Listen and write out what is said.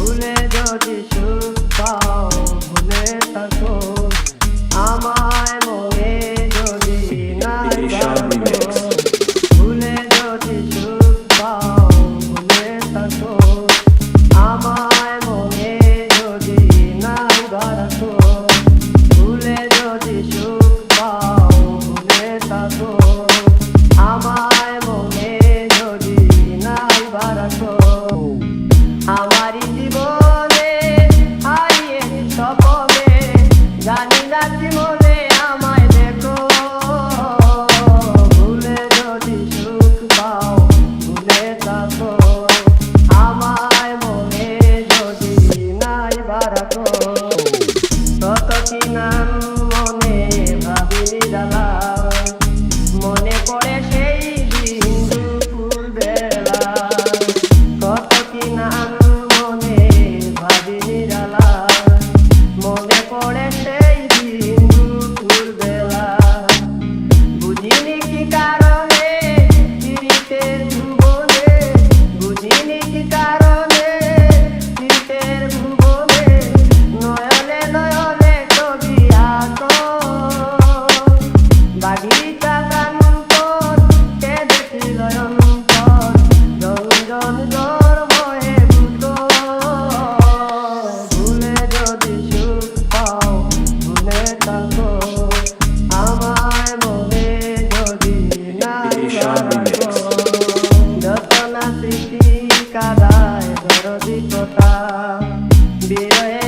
ভুলে যদি সুখ পাও ভুলে থাকো আমায় মনে যদি নাই বাসো ভুলে যদি সুখ পাও ভুলে থাকো আমায় মনে যদি নাই বাসো ভুলে যদি সুখ পাও ভুলে থাকো আমায় মনে যদি নাই বাসো আমারি জীবনে হারিয়েছি স্বপ্নে জানি না কি মনে আমায় দেখো ভুলে যদি সুখ পাও ভুলে থাকো আমায় মনে যদি নাই বাড়াতো কত কি নাম মনে ভাবিনি জ্বালা মনে পড়ে সেই দিন দুপুর বেলা কত কি নাম মনে ভাবিনি জ্বালা মনে পড়ে সেই দিন দুপুর বেলা বুঝিনি কি কারণে স্মৃতির ভুবনে বুঝিনি কি কারণে স্মৃতির ভুবনে নয়নে নয়নে ছবি আঁকো বাগিচা কান্তর কেঁদেছিল অন্তর রঞ্জন জ্বর বয়ে বুঝো ভুলে যদি সুখ পাও ভুলে থাকো আমায় মনে যদি নাই বাসো যত না স্মৃতি কাদায় দরদি কথা বিরহে